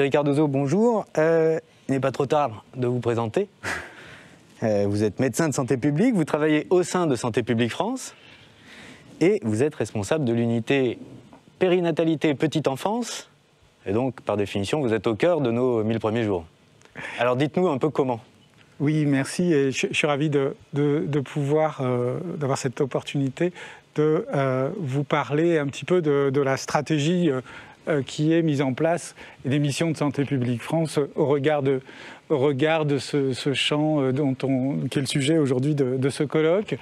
Thierry Cardozo, bonjour. Il n'est pas trop tard de vous présenter. Vous êtes médecin de santé publique, vous travaillez au sein de Santé publique France et vous êtes responsable de l'unité périnatalité petite enfance. Et donc, par définition, vous êtes au cœur de nos 1000 premiers jours. Alors, dites-nous un peu comment. Oui, merci. Et je suis ravi de pouvoir, d'avoir cette opportunité de vous parler un petit peu de la stratégie qui est mise en place et des missions de Santé publique France au regard de ce champ qui est le sujet aujourd'hui de ce colloque.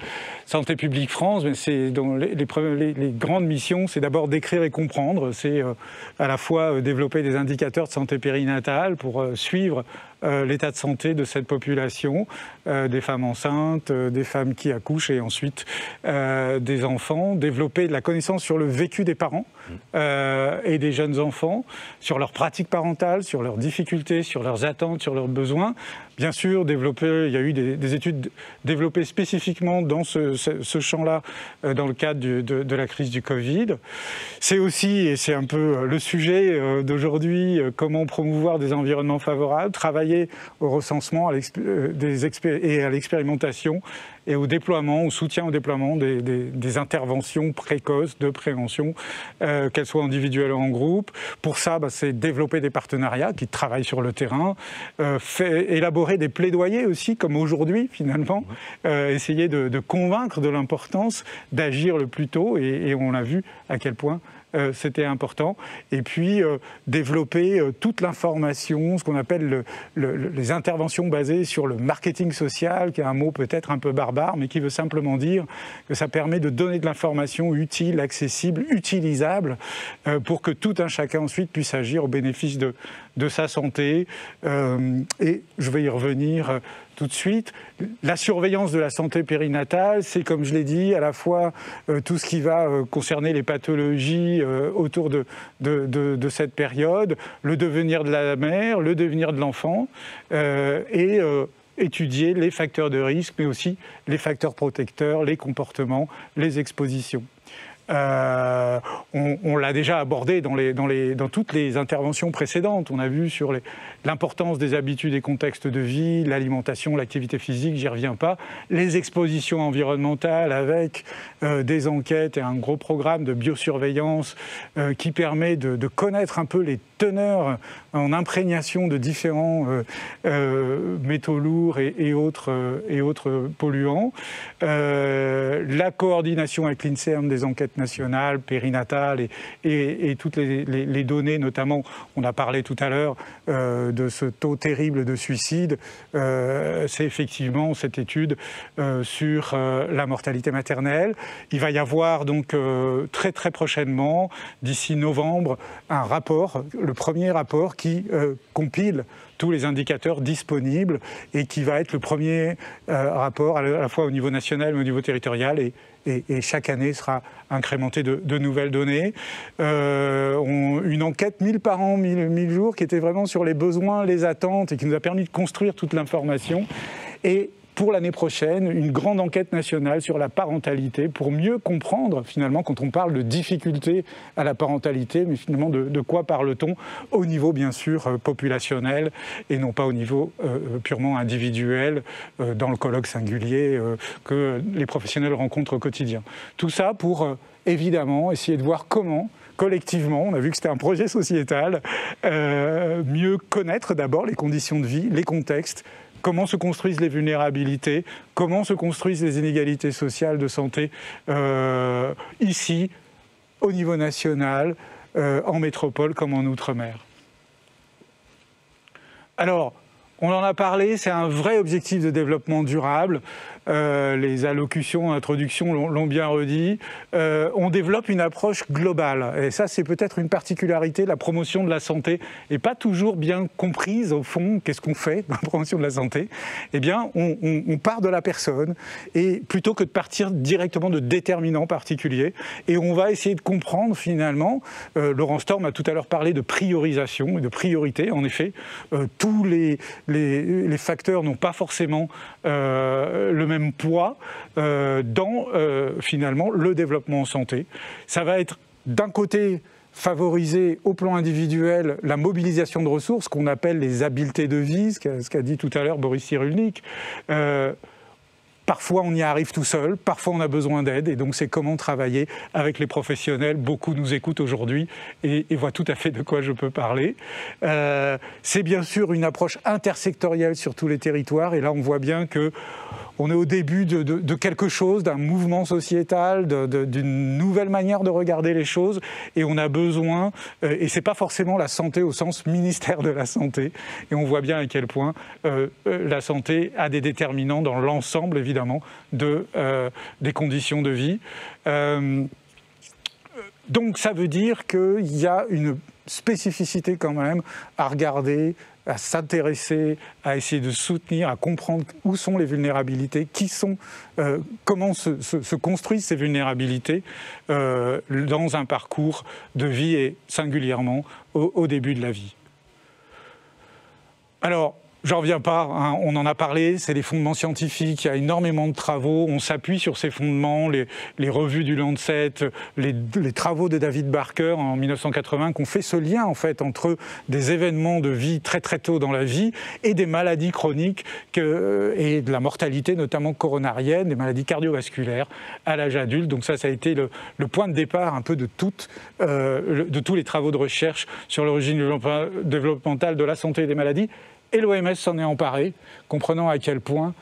Santé publique France, c'est dans les grandes missions, c'est d'abord d'écrire et comprendre. C'est à la fois développer des indicateurs de santé périnatale pour suivre l'état de santé de cette population, des femmes enceintes, des femmes qui accouchent et ensuite des enfants, développer de la connaissance sur le vécu des parents et des jeunes enfants, sur leurs pratiques parentales, sur leurs difficultés, sur leurs attentes, sur leurs besoins. Bien sûr, il y a eu des études développées spécifiquement dans ce champ-là dans le cadre de la crise du Covid. C'est aussi, et c'est un peu le sujet d'aujourd'hui, comment promouvoir des environnements favorables, travailler au recensement et à l'expérimentation et au déploiement, au soutien au déploiement des interventions précoces de prévention, qu'elles soient individuelles ou en groupe. Pour ça, c'est développer des partenariats qui travaillent sur le terrain, élaborer des plaidoyers aussi, comme aujourd'hui finalement, essayer de convaincre de l'importance d'agir le plus tôt, et on a vu à quel point c'était important. Et puis développer toute l'information, ce qu'on appelle les interventions basées sur le marketing social, qui est un mot peut-être un peu barbare, mais qui veut simplement dire que ça permet de donner de l'information utile, accessible, utilisable, pour que tout un chacun ensuite puisse agir au bénéfice de sa santé. Et je vais y revenir tout de suite. La surveillance de la santé périnatale, c'est, comme je l'ai dit, à la fois tout ce qui va concerner les pathologies autour de cette période, le devenir de la mère, le devenir de l'enfant, et étudier les facteurs de risque, mais aussi les facteurs protecteurs, les comportements, les expositions. On l'a déjà abordé dans toutes les interventions précédentes. On a vu sur l'importance des habitudes et contextes de vie, l'alimentation, l'activité physique, j'y reviens pas, les expositions environnementales avec des enquêtes et un gros programme de biosurveillance qui permet de connaître un peu les teneurs en imprégnation de différents métaux lourds et autres polluants. La coordination avec l'INSERM des enquêtes nationales, périnatales et toutes les données, notamment, on a parlé tout à l'heure de ce taux terrible de suicide. C'est effectivement cette étude sur la mortalité maternelle. Il va y avoir donc très très prochainement, d'ici novembre, un rapport, le premier rapport qui compile tous les indicateurs disponibles et qui va être le premier rapport à la fois au niveau national et au niveau territorial, et chaque année sera incrémenté de nouvelles données. Une enquête 1000 par an, 1000 jours, qui était vraiment sur les besoins, les attentes, et qui nous a permis de construire toute l'information. Et pour l'année prochaine, une grande enquête nationale sur la parentalité, pour mieux comprendre, finalement, quand on parle de difficultés à la parentalité, mais finalement de quoi parle-t-on au niveau, bien sûr, populationnel, et non pas au niveau purement individuel, dans le colloque singulier que les professionnels rencontrent au quotidien. Tout ça pour, évidemment, essayer de voir comment, collectivement, on a vu que c'était un projet sociétal, mieux connaître d'abord les conditions de vie, les contextes, comment se construisent les vulnérabilités, comment se construisent les inégalités sociales de santé ici, au niveau national, en métropole comme en Outre-mer. Alors, on en a parlé, c'est un vrai objectif de développement durable. Les allocutions, introductions l'ont bien redit. On développe une approche globale. Et ça, c'est peut-être une particularité. La promotion de la santé n'est pas toujours bien comprise, au fond. Qu'est-ce qu'on fait dans la promotion de la santé? Eh bien, on part de la personne, et plutôt que de partir directement de déterminants particuliers. Et on va essayer de comprendre, finalement, Laurent Storm a tout à l'heure parlé de priorisation et de priorité. En effet, tous les facteurs n'ont pas forcément le même poids dans, finalement, le développement en santé. Ça va être, d'un côté, favoriser au plan individuel la mobilisation de ressources qu'on appelle les habiletés de vie, ce qu'a dit tout à l'heure Boris Cyrulnik. Parfois, on y arrive tout seul, parfois on a besoin d'aide, et donc c'est comment travailler avec les professionnels. Beaucoup nous écoutent aujourd'hui et voient tout à fait de quoi je peux parler. C'est bien sûr une approche intersectorielle sur tous les territoires, et là on voit bien que on est au début de quelque chose, d'un mouvement sociétal, d'une nouvelle manière de regarder les choses, et on a besoin, et c'est pas forcément la santé au sens ministère de la Santé, et on voit bien à quel point la santé a des déterminants dans l'ensemble, évidemment, des conditions de vie. Donc ça veut dire qu'il y a une spécificité quand même à regarder, à s'intéresser, à essayer de soutenir, à comprendre où sont les vulnérabilités, comment se construisent ces vulnérabilités dans un parcours de vie et singulièrement au début de la vie. Alors, j'en reviens pas, hein, on en a parlé, c'est les fondements scientifiques, il y a énormément de travaux, on s'appuie sur ces fondements, les revues du Lancet, les travaux de David Barker en 1980 qui ont fait ce lien en fait entre des événements de vie très très tôt dans la vie et des maladies chroniques et de la mortalité notamment coronarienne, des maladies cardiovasculaires à l'âge adulte. Donc ça a été le point de départ un peu de tous les travaux de recherche sur l'origine développementale de la santé et des maladies. Et l'OMS s'en est emparé, comprenant à quel point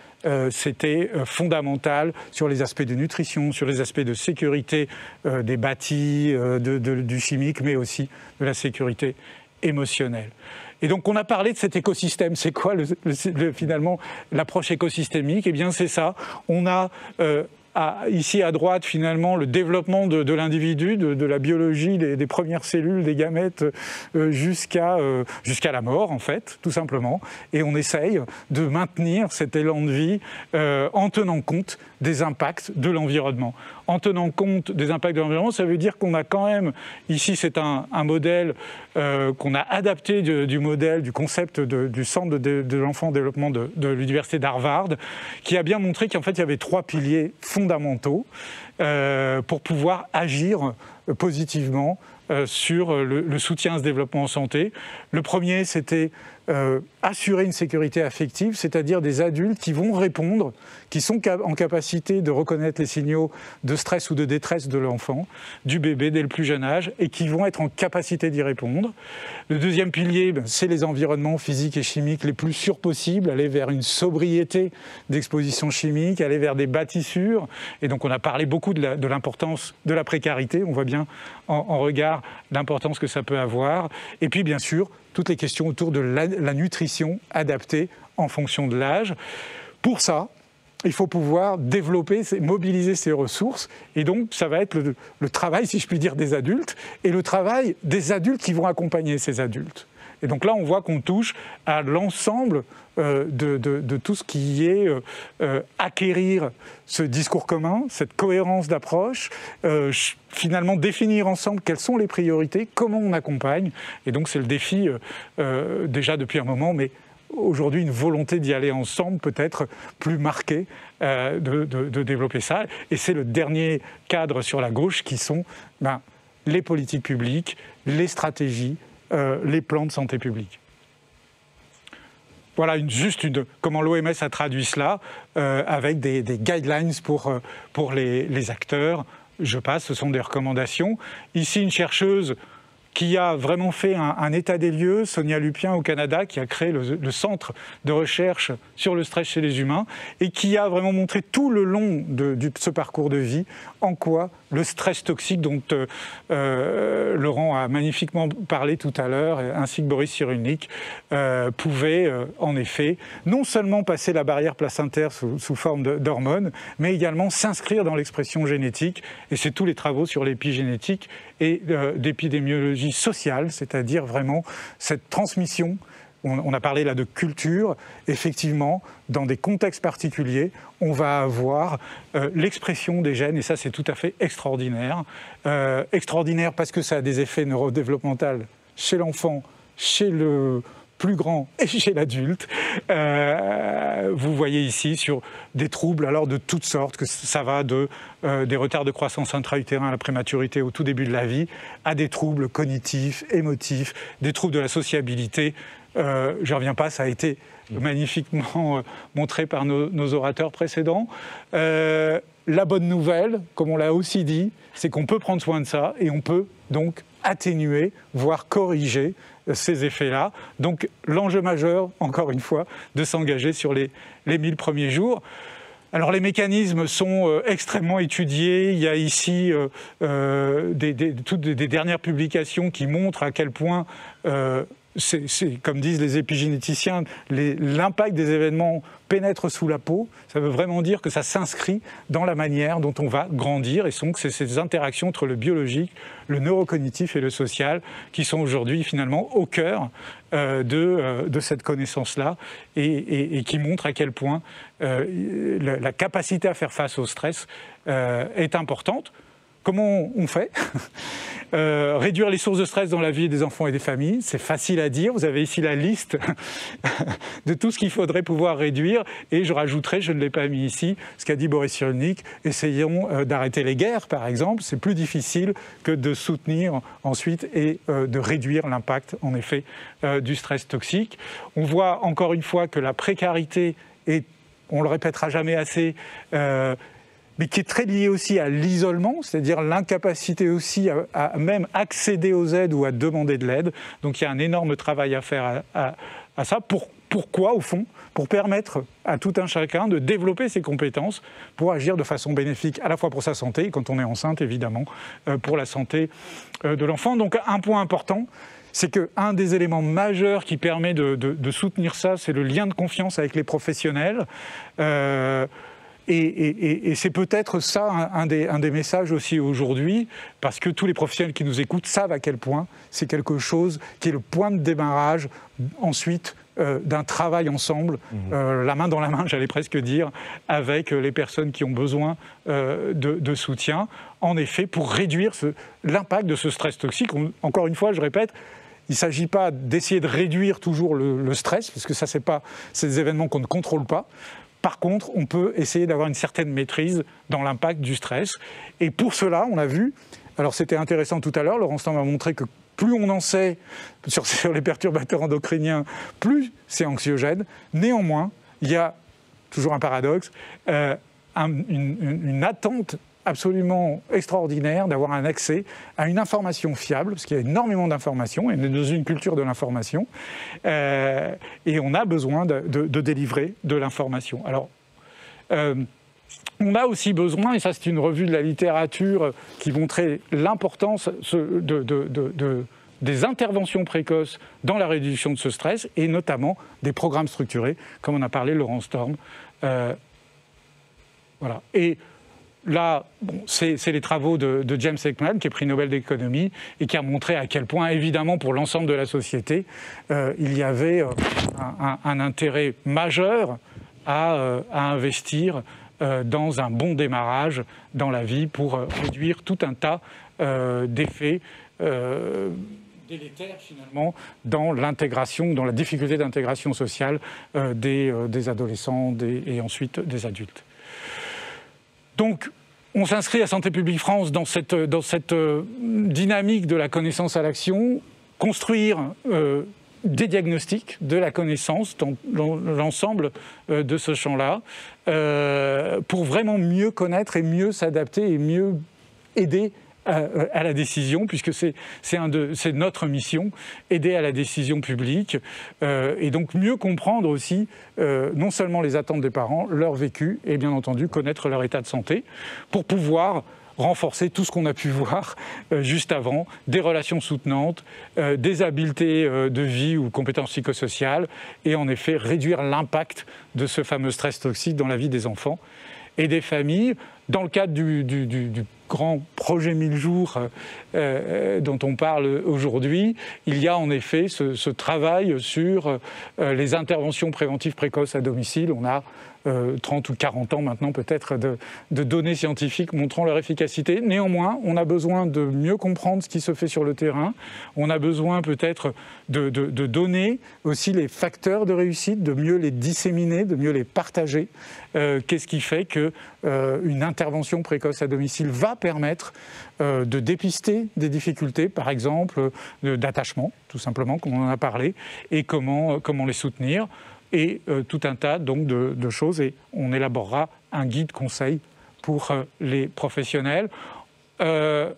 c'était fondamental sur les aspects de nutrition, sur les aspects de sécurité des bâtis, du chimique, mais aussi de la sécurité émotionnelle. Et donc on a parlé de cet écosystème. C'est quoi finalement l'approche écosystémique? Eh bien c'est ça. On a ici à droite, finalement, le développement de l'individu, de la biologie, des premières cellules, des gamètes, jusqu'à la mort, en fait, tout simplement. Et on essaye de maintenir cet élan de vie en tenant compte des impacts de l'environnement. En tenant compte des impacts de l'environnement, ça veut dire qu'on a quand même, ici c'est un modèle qu'on a adapté du modèle, du concept du centre de l'enfant en développement de l'université d'Harvard, qui a bien montré qu'en fait il y avait 3 piliers fondamentaux pour pouvoir agir positivement sur le soutien à ce développement en santé. Le premier, c'était assurer une sécurité affective, c'est-à-dire des adultes qui vont répondre, qui sont en capacité de reconnaître les signaux de stress ou de détresse de l'enfant, du bébé dès le plus jeune âge, et qui vont être en capacité d'y répondre. Le deuxième pilier, c'est les environnements physiques et chimiques les plus sûrs possibles, aller vers une sobriété d'exposition chimique, aller vers des bâtissures. Et donc on a parlé beaucoup de l'importance de la précarité, on voit bien en regard l'importance que ça peut avoir. Et puis bien sûr, toutes les questions autour de la nutrition adaptée en fonction de l'âge. Pour ça, il faut pouvoir développer, mobiliser ces ressources. Et donc, ça va être le travail, si je puis dire, des adultes et le travail des adultes qui vont accompagner ces adultes. Et donc là, on voit qu'on touche à l'ensemble de tout ce qui est acquérir ce discours commun, cette cohérence d'approche, finalement définir ensemble quelles sont les priorités, comment on accompagne. Et donc c'est le défi déjà depuis un moment, mais aujourd'hui une volonté d'y aller ensemble, peut-être plus marquée, de développer ça. Et c'est le dernier cadre sur la gauche qui sont les politiques publiques, les stratégies, les plans de santé publique. Voilà comment l'OMS a traduit cela avec des guidelines pour les acteurs. Je passe, ce sont des recommandations. Ici, une chercheuse qui a vraiment fait un état des lieux, Sonia Lupien au Canada, qui a créé le centre de recherche sur le stress chez les humains et qui a vraiment montré tout le long de ce parcours de vie en quoi le stress toxique dont Laurent a magnifiquement parlé tout à l'heure, ainsi que Boris Cyrulnik, pouvait en effet non seulement passer la barrière placentaire sous forme d'hormones, mais également s'inscrire dans l'expression génétique. Et c'est tous les travaux sur l'épigénétique et d'épidémiologie sociale, c'est-à-dire vraiment cette transmission. On a parlé là de culture. Effectivement, dans des contextes particuliers, on va avoir l'expression des gènes, et ça c'est tout à fait extraordinaire. Extraordinaire parce que ça a des effets neurodéveloppementaux chez l'enfant, chez le plus grand et chez l'adulte. Vous voyez ici sur des troubles alors de toutes sortes, que ça va des retards de croissance intra-utérin à la prématurité au tout début de la vie, à des troubles cognitifs, émotifs, des troubles de la sociabilité. Je ne reviens pas, ça a été magnifiquement montré par nos orateurs précédents. La bonne nouvelle, comme on l'a aussi dit, c'est qu'on peut prendre soin de ça et on peut donc atténuer, voire corriger ces effets-là. Donc l'enjeu majeur, encore une fois, de s'engager sur les 1000 premiers jours. Alors les mécanismes sont extrêmement étudiés. Il y a ici toutes des dernières publications qui montrent à quel point, c'est, comme disent les épigénéticiens, l'impact des événements pénètre sous la peau. Ça veut vraiment dire que ça s'inscrit dans la manière dont on va grandir. Et donc c'est ces interactions entre le biologique, le neurocognitif et le social qui sont aujourd'hui finalement au cœur de cette connaissance-là et qui montrent à quel point la capacité à faire face au stress est importante. Comment on fait? Réduire les sources de stress dans la vie des enfants et des familles, c'est facile à dire. Vous avez ici la liste de tout ce qu'il faudrait pouvoir réduire. Et je rajouterai, je ne l'ai pas mis ici, ce qu'a dit Boris Cyrulnik, essayons d'arrêter les guerres, par exemple. C'est plus difficile que de soutenir ensuite et de réduire l'impact, en effet, du stress toxique. On voit encore une fois que la précarité est, on le répétera jamais assez, mais qui est très lié aussi à l'isolement, c'est-à-dire l'incapacité aussi à même accéder aux aides ou à demander de l'aide. Donc il y a un énorme travail à faire à ça. Pourquoi, au fond? Pour permettre à tout un chacun de développer ses compétences pour agir de façon bénéfique, à la fois pour sa santé, et quand on est enceinte, évidemment, pour la santé de l'enfant. Donc un point important, c'est qu'un des éléments majeurs qui permet de soutenir ça, c'est le lien de confiance avec les professionnels. Et c'est peut-être ça un des messages aussi aujourd'hui, parce que tous les professionnels qui nous écoutent savent à quel point c'est quelque chose qui est le point de démarrage ensuite d'un travail ensemble, la main dans la main, j'allais presque dire, avec les personnes qui ont besoin de soutien, en effet, pour réduire l'impact de ce stress toxique. Encore une fois, je répète, il ne s'agit pas d'essayer de réduire toujours le stress, parce que ça, c'est des événements qu'on ne contrôle pas. Par contre, on peut essayer d'avoir une certaine maîtrise dans l'impact du stress. Et pour cela, on a vu, alors c'était intéressant tout à l'heure, Laurent Storm a montré que plus on en sait sur les perturbateurs endocriniens, plus c'est anxiogène. Néanmoins, il y a toujours un paradoxe, une attente absolument extraordinaire d'avoir un accès à une information fiable, parce qu'il y a énormément d'informations, on est dans une culture de l'information, et on a besoin de délivrer de l'information. Alors, on a aussi besoin, et ça c'est une revue de la littérature qui montrait l'importance des interventions précoces dans la réduction de ce stress, et notamment des programmes structurés, comme on a parlé Laurent Storm. Voilà. Et là, bon, c'est les travaux de James Heckman, qui est prix Nobel d'économie, et qui a montré à quel point, évidemment, pour l'ensemble de la société, il y avait un intérêt majeur à investir dans un bon démarrage dans la vie pour réduire tout un tas d'effets délétères, finalement, dans l'intégration, dans la difficulté d'intégration sociale des adolescents et ensuite des adultes. Donc, on s'inscrit à Santé publique France dans cette dynamique de la connaissance à l'action, construire des diagnostics, de la connaissance dans l'ensemble de ce champ-là, pour vraiment mieux connaître et mieux s'adapter et mieux aider à la décision, puisque c'est notre mission, aider à la décision publique, et donc mieux comprendre aussi non seulement les attentes des parents, leur vécu, et bien entendu connaître leur état de santé, pour pouvoir renforcer tout ce qu'on a pu voir juste avant, des relations soutenantes, des habiletés de vie ou compétences psychosociales, et en effet réduire l'impact de ce fameux stress toxique dans la vie des enfants et des familles. Dans le cadre du grand projet 1000 jours dont on parle aujourd'hui, il y a en effet ce travail sur les interventions préventives précoces à domicile. On a 30 ou 40 ans maintenant peut-être de données scientifiques montrant leur efficacité. Néanmoins, on a besoin de mieux comprendre ce qui se fait sur le terrain. On a besoin peut-être de donner aussi les facteurs de réussite, de mieux les disséminer, de mieux les partager. Qu'est-ce qui fait qu'une intervention précoce à domicile va permettre de dépister des difficultés, par exemple d'attachement, tout simplement, comme on en a parlé, et comment les soutenir. Et tout un tas donc de choses, et on élaborera un guide conseil pour les professionnels. On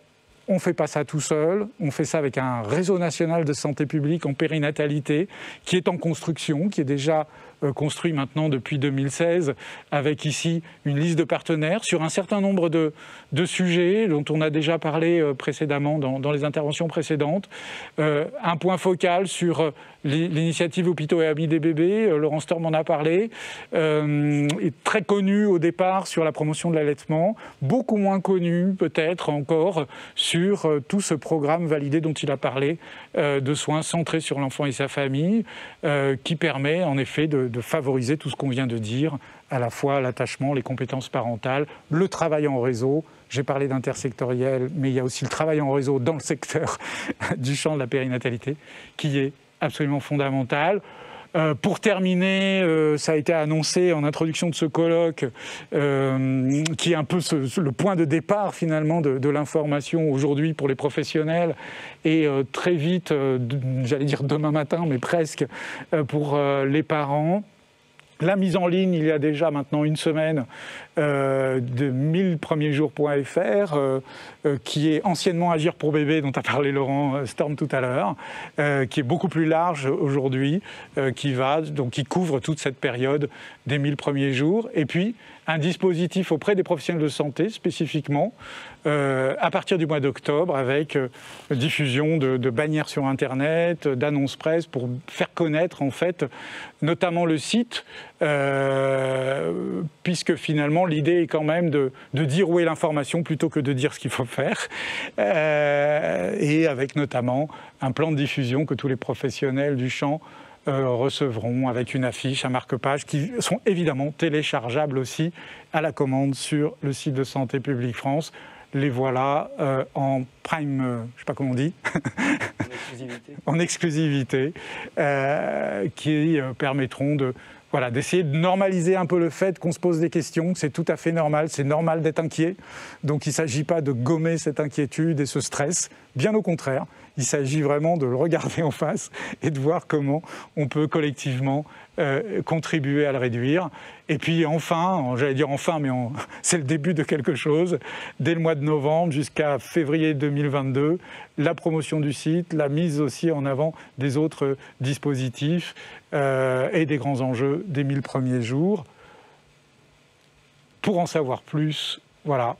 ne fait pas ça tout seul, on fait ça avec un réseau national de santé publique en périnatalité qui est en construction, qui est déjà construit maintenant depuis 2016, avec ici une liste de partenaires sur un certain nombre de sujets dont on a déjà parlé précédemment dans les interventions précédentes. Un point focal sur l'initiative Hôpitaux et Amis des bébés, Laurent Storm en a parlé, est très connu au départ sur la promotion de l'allaitement, beaucoup moins connu peut-être encore sur tout ce programme validé dont il a parlé, de soins centrés sur l'enfant et sa famille, qui permet en effet de favoriser tout ce qu'on vient de dire, à la fois l'attachement, les compétences parentales, le travail en réseau. J'ai parlé d'intersectoriel, mais il y a aussi le travail en réseau dans le secteur du champ de la périnatalité, qui est absolument fondamental. Pour terminer, ça a été annoncé en introduction de ce colloque, qui est un peu le point de départ finalement de l'information aujourd'hui pour les professionnels, et très vite, j'allais dire demain matin, mais presque, pour les parents. La mise en ligne, il y a déjà maintenant une semaine, de 1000premiersjours.fr, qui est anciennement Agir pour bébé, dont a parlé Laurent Storm tout à l'heure, qui est beaucoup plus large aujourd'hui, qui couvre toute cette période des 1000 premiers jours. Et puis, un dispositif auprès des professionnels de santé, spécifiquement, à partir du mois d'octobre, avec diffusion de bannières sur Internet, d'annonces presse, pour faire connaître, en fait, notamment le site, puisque finalement, l'idée est quand même de dire où est l'information plutôt que de dire ce qu'il faut faire, et avec notamment un plan de diffusion que tous les professionnels du champ recevront, avec une affiche, un marque-page, qui sont évidemment téléchargeables aussi à la commande sur le site de Santé publique France. Les voilà en prime, je ne sais pas comment on dit, en exclusivité, qui permettront d'essayer de normaliser un peu le fait qu'on se pose des questions, que c'est tout à fait normal, c'est normal d'être inquiet. Donc il ne s'agit pas de gommer cette inquiétude et ce stress, bien au contraire. Il s'agit vraiment de le regarder en face et de voir comment on peut collectivement contribuer à le réduire. Et puis enfin, j'allais dire enfin, mais c'est le début de quelque chose, dès le mois de novembre jusqu'à février 2022, la promotion du site, la mise aussi en avant des autres dispositifs et des grands enjeux des 1000 premiers jours. Pour en savoir plus, voilà,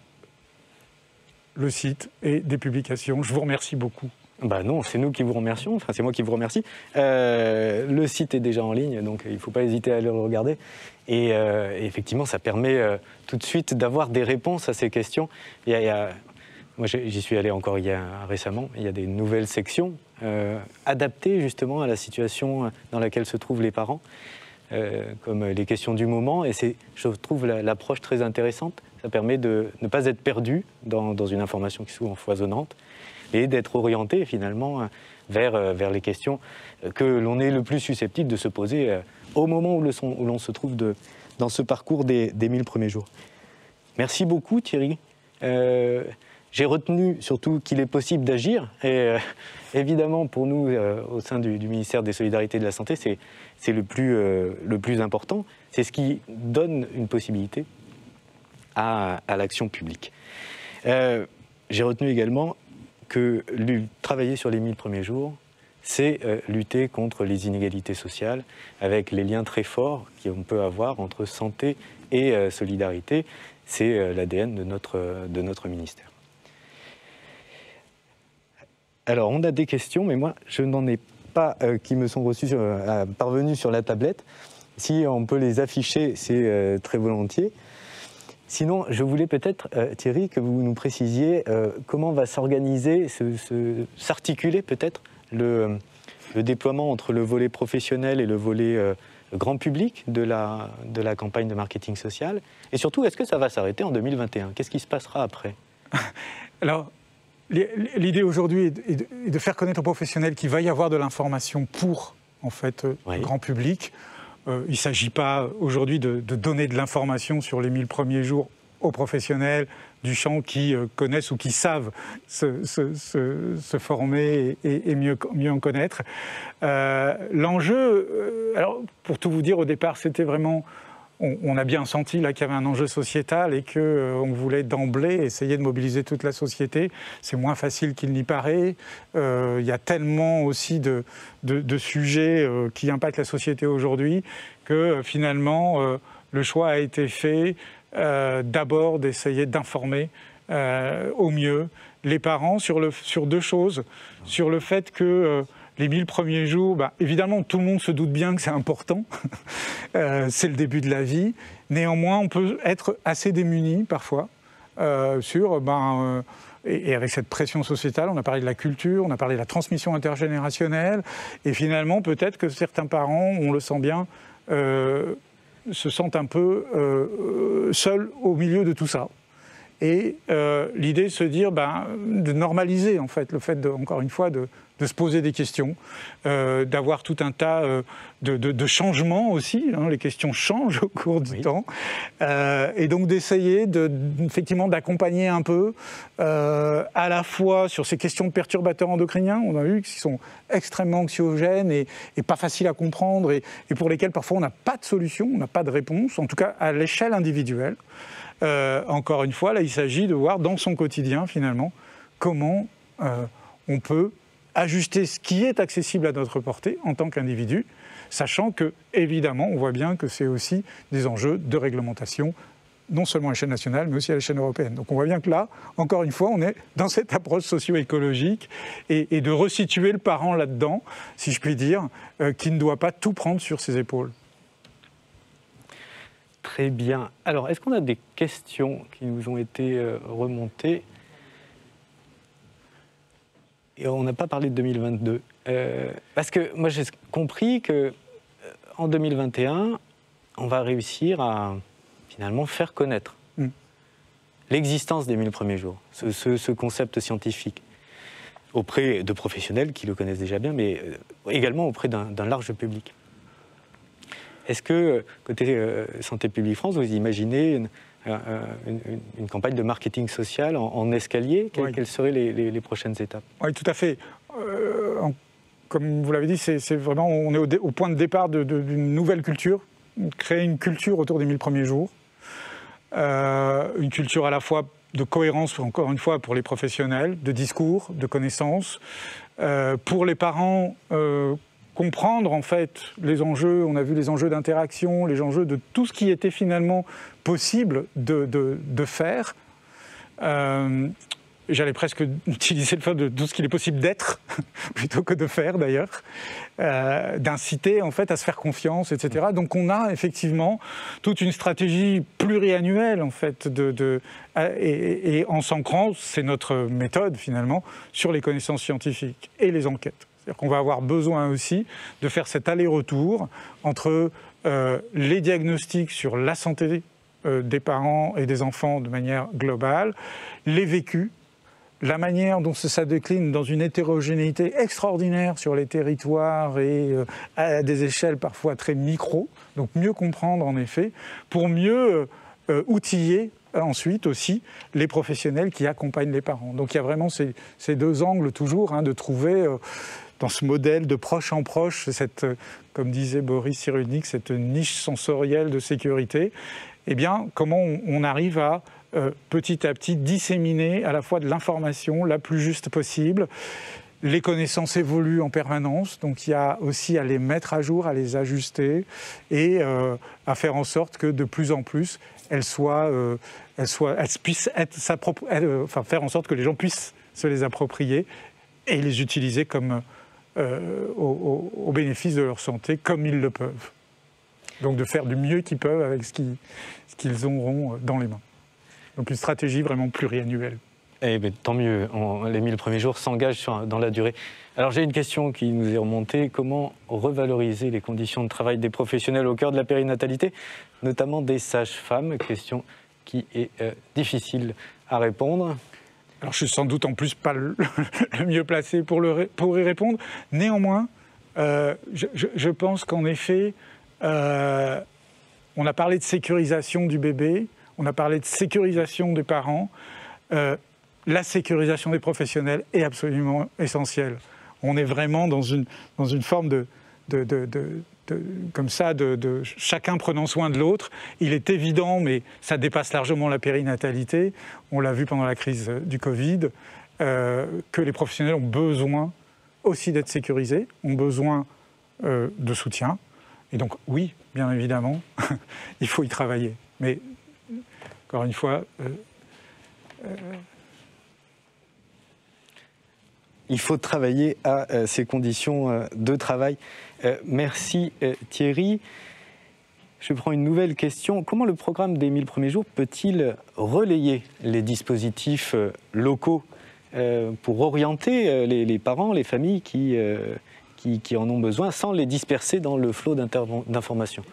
le site et des publications. Je vous remercie beaucoup. Bah non, c'est nous qui vous remercions, enfin c'est moi qui vous remercie. Le ssite est déjà en ligne, donc il ne faut pas hésiter à aller le regarder. Et effectivement, ça permet tout de suite d'avoir des réponses à ces questions. Moi, j'y suis allé encore récemment, il y a des nouvelles sections adaptées justement à la situation dans laquelle se trouvent les parents, comme les questions du moment. Et je trouve l'approche très intéressante. Ça permet de ne pas être perdu dans une information qui est souvent foisonnante, et d'être orienté finalement vers les questions que l'on est le plus susceptible de se poser au moment où l'on se trouve dans ce parcours des 1000 premiers jours. Merci beaucoup Thierry. J'ai retenu surtout qu'il est possible d'agir, et évidemment pour nous au sein du ministère des Solidarités et de la Santé, c'est le plus important. C'est ce qui donne une possibilité à l'action publique. J'ai retenu également que travailler sur les 1000 premiers jours, c'est lutter contre les inégalités sociales, avec les liens très forts qu'on peut avoir entre santé et solidarité. C'est l'ADN de notre ministère. Alors, on a des questions, mais moi, je n'en ai pas qui me sont parvenues sur la tablette. Si on peut les afficher, c'est très volontiers. Sinon, je voulais peut-être, Thierry, que vous nous précisiez comment va s'organiser, s'articuler peut-être le déploiement entre le volet professionnel et le volet grand public de la campagne de marketing social. Et surtout, est-ce que ça va s'arrêter en 2021 ? Qu'est-ce qui se passera après ? Alors, l'idée aujourd'hui est de faire connaître aux professionnels qu'il va y avoir de l'information pour, en fait, le grand public. Il ne s'agit pas aujourd'hui de donner de l'information sur les 1000 premiers jours aux professionnels du champ qui connaissent ou qui savent se former et mieux en connaître. L'enjeu, alors pour tout vous dire, au départ, c'était vraiment... On a bien senti là qu'il y avait un enjeu sociétal et qu'on voulait d'emblée essayer de mobiliser toute la société. C'est moins facile qu'il n'y paraît. Il y a tellement aussi de sujets qui impactent la société aujourd'hui que finalement le choix a été fait d'abord d'essayer d'informer au mieux les parents sur deux choses. Sur le fait que les 1000 premiers jours, évidemment, tout le monde se doute bien que c'est important. C'est le début de la vie. Néanmoins, on peut être assez démuni parfois et avec cette pression sociétale, on a parlé de la culture, on a parlé de la transmission intergénérationnelle. Et finalement, peut-être que certains parents, on le sent bien, se sentent un peu seuls au milieu de tout ça. Et l'idée de se dire, de normaliser en fait, le fait, encore une fois, de se poser des questions, d'avoir tout un tas de changements aussi. Les questions changent au cours du temps. Et donc d'essayer effectivement d'accompagner un peu, à la fois sur ces questions de perturbateurs endocriniens, on a vu qu'ils sont extrêmement anxiogènes et pas faciles à comprendre et pour lesquels parfois on n'a pas de solution, on n'a pas de réponse, en tout cas à l'échelle individuelle. Encore une fois, là, il s'agit de voir dans son quotidien, finalement, comment on peut ajuster ce qui est accessible à notre portée en tant qu'individu, sachant que, évidemment, on voit bien que c'est aussi des enjeux de réglementation, non seulement à l'échelle nationale, mais aussi à l'échelle européenne. Donc on voit bien que là, encore une fois, on est dans cette approche socio-écologique et de resituer le parent là-dedans, si je puis dire, qui ne doit pas tout prendre sur ses épaules. Très bien. Alors, est-ce qu'on a des questions qui nous ont été remontées ? Et on n'a pas parlé de 2022. Parce que moi, j'ai compris qu'en 2021, on va réussir à, finalement, faire connaître l'existence des 1000 premiers jours, ce concept scientifique, auprès de professionnels qui le connaissent déjà bien, mais également auprès d'un large public. Est-ce que, côté Santé publique France, vous imaginez une campagne de marketing social en escalier ? Quelles seraient les prochaines étapes ? Oui, tout à fait. Comme vous l'avez dit, c'est vraiment, on est au point de départ d'une nouvelle culture, créer une culture autour des 1000 premiers jours. Une culture à la fois de cohérence, encore une fois, pour les professionnels, de discours, de connaissances. Pour les parents, comprendre en fait les enjeux, on a vu les enjeux d'interaction, les enjeux de tout ce qui était finalement possible de faire. J'allais presque utiliser le fait de tout ce qu'il est possible d'être, plutôt que de faire d'ailleurs, d'inciter en fait à se faire confiance, etc. Donc on a effectivement toute une stratégie pluriannuelle en fait, et en s'ancrant, c'est notre méthode finalement, sur les connaissances scientifiques et les enquêtes. C'est-à-dire qu'on va avoir besoin aussi de faire cet aller-retour entre les diagnostics sur la santé des parents et des enfants de manière globale, les vécus, la manière dont ça décline dans une hétérogénéité extraordinaire sur les territoires et à des échelles parfois très micro, donc mieux comprendre en effet, pour mieux outiller ensuite aussi les professionnels qui accompagnent les parents. Donc il y a vraiment ces deux angles toujours, de trouver dans ce modèle de proche en proche, comme disait Boris Cyrulnik, cette niche sensorielle de sécurité, eh bien comment on arrive à petit à petit disséminer à la fois de l'information la plus juste possible. Les connaissances évoluent en permanence, donc il y a aussi à les mettre à jour, à les ajuster et à faire en sorte que de plus en plus elles puissent faire en sorte que les gens puissent se les approprier et les utiliser comme au bénéfice de leur santé, comme ils le peuvent. Donc de faire du mieux qu'ils peuvent avec ce qu'ils auront dans les mains. Donc une stratégie vraiment pluriannuelle. Eh bien, tant mieux, les 1000 premiers jours s'engagent dans la durée. Alors j'ai une question qui nous est remontée. Comment revaloriser les conditions de travail des professionnels au cœur de la périnatalité, notamment des sages-femmes? Question qui est difficile à répondre. Alors je suis sans doute en plus pas le mieux placé pour y répondre. Néanmoins, je pense qu'en effet, on a parlé de sécurisation du bébé, on a parlé de sécurisation des parents. La sécurisation des professionnels est absolument essentielle. On est vraiment dans une forme de chacun prenant soin de l'autre. Il est évident, mais ça dépasse largement la périnatalité, on l'a vu pendant la crise du Covid, que les professionnels ont besoin aussi d'être sécurisés, ont besoin de soutien. Et donc oui, bien évidemment, il faut y travailler. Mais encore une fois... il faut travailler à ces conditions de travail. Merci Thierry. Je prends une nouvelle question. Comment le programme des 1000 premiers jours peut-il relayer les dispositifs locaux pour orienter les parents, les familles qui en ont besoin, sans les disperser dans le flot d'informations?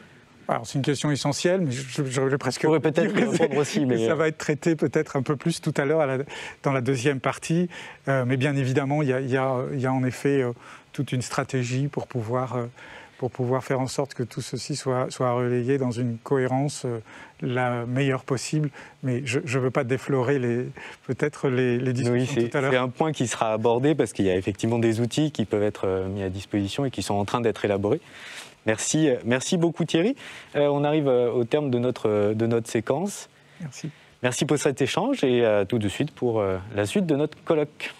Alors, c'est une question essentielle, mais j'aurais presque... Je pourrais peut-être répondre aussi, mais... Ça va être traité peut-être un peu plus tout à l'heure dans la deuxième partie. Mais bien évidemment, il y a en effet toute une stratégie pour pouvoir faire en sorte que tout ceci soit relayé dans une cohérence la meilleure possible. Mais je ne veux pas déflorer peut-être les discussions tout à l'heure. C'est un point qui sera abordé parce qu'il y a effectivement des outils qui peuvent être mis à disposition et qui sont en train d'être élaborés. Merci beaucoup Thierry. On arrive au terme de notre séquence. Merci. Merci pour cet échange et à tout de suite pour la suite de notre colloque.